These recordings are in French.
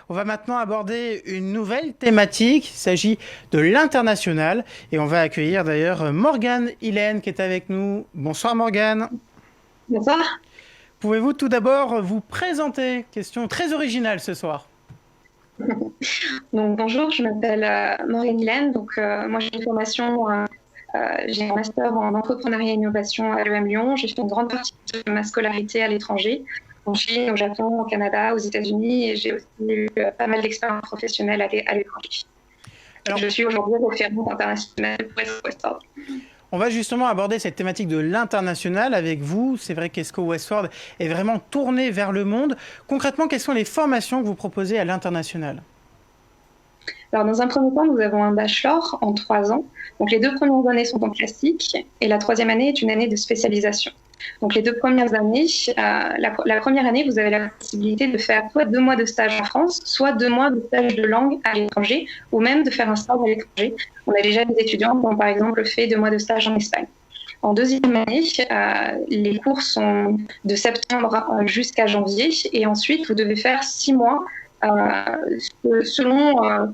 On va maintenant aborder une nouvelle thématique. Il s'agit de l'international. Et on va accueillir d'ailleurs Morgane Hélène qui est avec nous. Bonsoir Morgane. Bonsoir. Pouvez-vous tout d'abord vous présenter? Question très originale ce soir. Donc, bonjour, je m'appelle Maureen Hélène. Moi, j'ai une formation, j'ai un master en entrepreneuriat et innovation à l'EM Lyon. J'ai fait une grande partie de ma scolarité à l'étranger, en Chine, au Japon, au Canada, aux États-Unis, et j'ai aussi eu pas mal d'expériences professionnelles à l'étranger. Alors, Je suis aujourd'hui référente internationale pour SO Westward. on va justement aborder cette thématique de l'international avec vous. C'est vrai qu'ESCO Westward est vraiment tourné vers le monde. Concrètement, quelles sont les formations que vous proposez à l'international? Alors, dans un premier temps, nous avons un bachelor en 3 ans. Donc, les 2 premières années sont en classique et la troisième année est une année de spécialisation. Donc, les 2 premières années, la première année, vous avez la possibilité de faire soit 2 mois de stage en France, soit 2 mois de stage de langue à l'étranger, ou même de faire un stage à l'étranger. On a déjà des étudiants qui ont, par exemple, fait 2 mois de stage en Espagne. En deuxième année, les cours sont de septembre jusqu'à janvier, et ensuite, vous devez faire 6 mois selon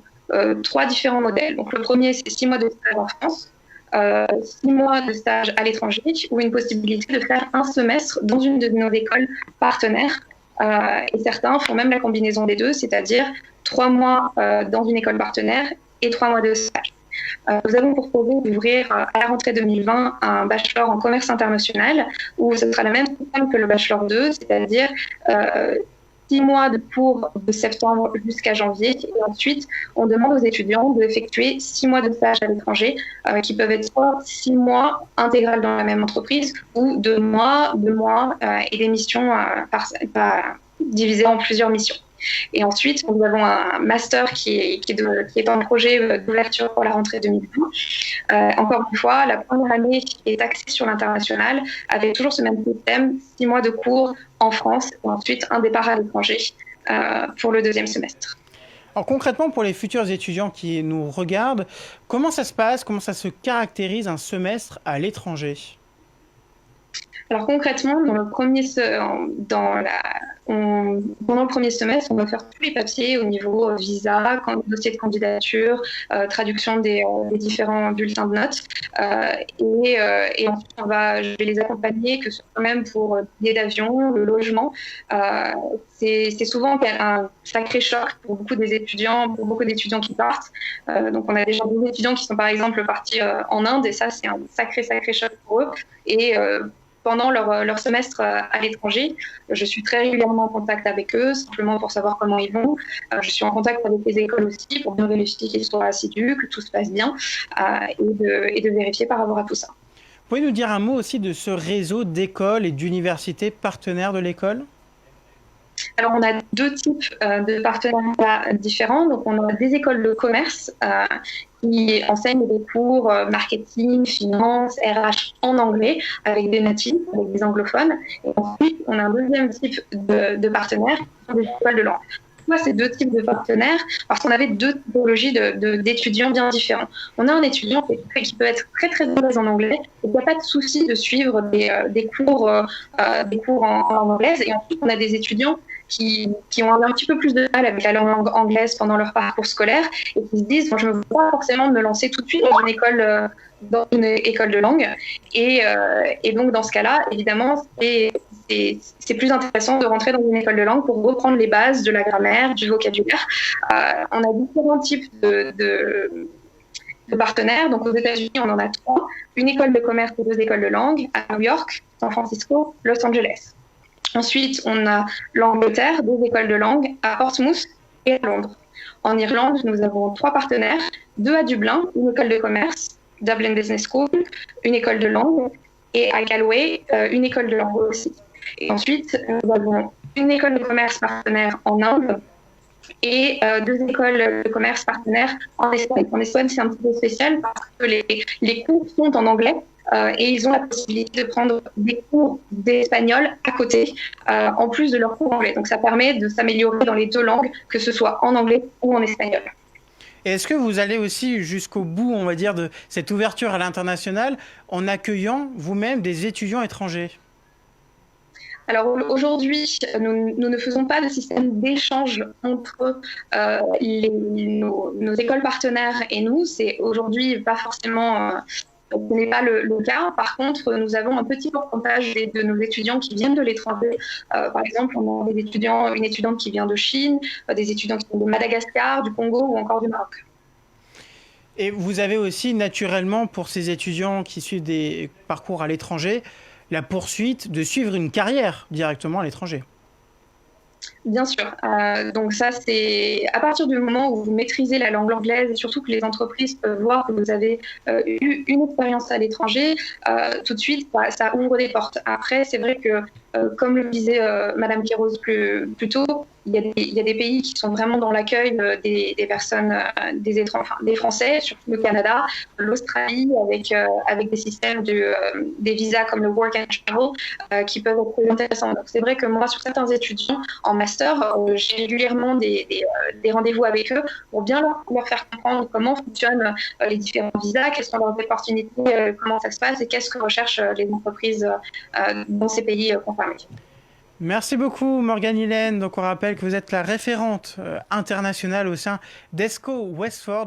3 différents modèles. Donc, le premier, c'est 6 mois de stage en France, 6 mois de stage à l'étranger, ou une possibilité de faire un semestre dans une de nos écoles partenaires. Et certains font même la combinaison des deux, c'est-à-dire 3 mois dans une école partenaire et 3 mois de stage. Nous avons proposé d'ouvrir à la rentrée 2020 un bachelor en commerce international où ce sera la même système que le bachelor 2, c'est-à-dire 6 mois de cours de septembre jusqu'à janvier. Et ensuite, on demande aux étudiants d'effectuer 6 mois de stage à l'étranger, qui peuvent être soit 6 mois intégral dans la même entreprise ou 2 mois, 2 mois et des missions divisées en plusieurs missions. Et ensuite, nous avons un master qui est en projet d'ouverture pour la rentrée 2020. Encore une fois, la première année est axée sur l'international, avec toujours ce même système, 6 mois de cours en France, et ensuite un départ à l'étranger pour le deuxième semestre. Alors concrètement, pour les futurs étudiants qui nous regardent, comment ça se passe, comment ça se caractérise un semestre à l'étranger? Alors concrètement, pendant le premier semestre, on va faire tous les papiers au niveau visa, dossier de candidature, traduction des différents bulletins de notes. Et ensuite, je vais les accompagner, que ce soit même pour billets d'avion, le logement. C'est souvent un sacré choc pour beaucoup d'étudiants qui partent. Donc on a déjà des étudiants qui sont par exemple partis en Inde, et ça c'est un sacré choc pour eux. Et pendant leur semestre à l'étranger, je suis très régulièrement en contact avec eux, simplement pour savoir comment ils vont. Je suis en contact avec les écoles aussi pour bien vérifier qu'ils soient assidus, que tout se passe bien, et de vérifier par rapport à tout ça. Vous pouvez nous dire un mot aussi de ce réseau d'écoles et d'universités partenaires de l'école? Alors, on a 2 types de partenariats différents. Donc, on a des écoles de commerce qui enseignent des cours marketing, finance, RH en anglais avec des natifs, avec des anglophones. Et ensuite, on a un deuxième type de partenaires qui sont des écoles de langue. Pourquoi ces 2 types de partenaires? Parce qu'on avait 2 typologies d'étudiants bien différents. On a un étudiant qui peut être très très à l'aise en anglais et qui n'a pas de souci de suivre des cours en langue anglaise. Et ensuite, on a des étudiants qui ont un petit peu plus de mal avec la langue anglaise pendant leur parcours scolaire et qui se disent je ne veux pas forcément me lancer tout de suite dans une école de langue. Et donc, dans ce cas-là, évidemment, c'est plus intéressant de rentrer dans une école de langue pour reprendre les bases de la grammaire, du vocabulaire. On a différents types de partenaires. Donc, aux États-Unis, on en a 3. Une école de commerce et 2 écoles de langue à New York, San Francisco, Los Angeles. Ensuite, on a l'Angleterre, 2 écoles de langue à Portsmouth et à Londres. En Irlande, nous avons 3 partenaires, 2 à Dublin, une école de commerce, Dublin Business School, une école de langue, et à Galway, une école de langue aussi. Et ensuite, nous avons une école de commerce partenaire en Inde et 2 écoles de commerce partenaires en Espagne. En Espagne, c'est un petit peu spécial parce que les cours sont en anglais. Et ils ont la possibilité de prendre des cours d'espagnol à côté, en plus de leurs cours anglais. Donc ça permet de s'améliorer dans les 2 langues, que ce soit en anglais ou en espagnol. Et est-ce que vous allez aussi jusqu'au bout, on va dire, de cette ouverture à l'international en accueillant vous-même des étudiants étrangers? Alors aujourd'hui, nous ne faisons pas de système d'échange entre nos écoles partenaires et nous. C'est aujourd'hui pas forcément, ce n'est pas le cas. Par contre, nous avons un petit pourcentage de nos étudiants qui viennent de l'étranger. Par exemple, on a une étudiante qui vient de Chine, des étudiants qui viennent de Madagascar, du Congo ou encore du Maroc. Et vous avez aussi naturellement, pour ces étudiants qui suivent des parcours à l'étranger, la poursuite de suivre une carrière directement à l'étranger. Bien sûr. Donc ça, c'est à partir du moment où vous maîtrisez la langue anglaise et surtout que les entreprises peuvent voir que vous avez eu une expérience à l'étranger, tout de suite, ça ouvre des portes. Après, c'est vrai que, comme le disait Madame Quiroz plus tôt, il y a des pays qui sont vraiment dans l'accueil des personnes, des Français, surtout le Canada, l'Australie, avec des systèmes des visas comme le Work and Travel qui peuvent être très intéressants. Donc c'est vrai que moi, sur certains étudiants en master, j'ai régulièrement des rendez-vous avec eux pour bien leur faire comprendre comment fonctionnent les différents visas, quelles sont leurs opportunités, comment ça se passe et qu'est-ce que recherchent les entreprises dans ces pays concernés. Merci beaucoup Morgane Hillène. Donc on rappelle que vous êtes la référente internationale au sein d'ESCO Westford.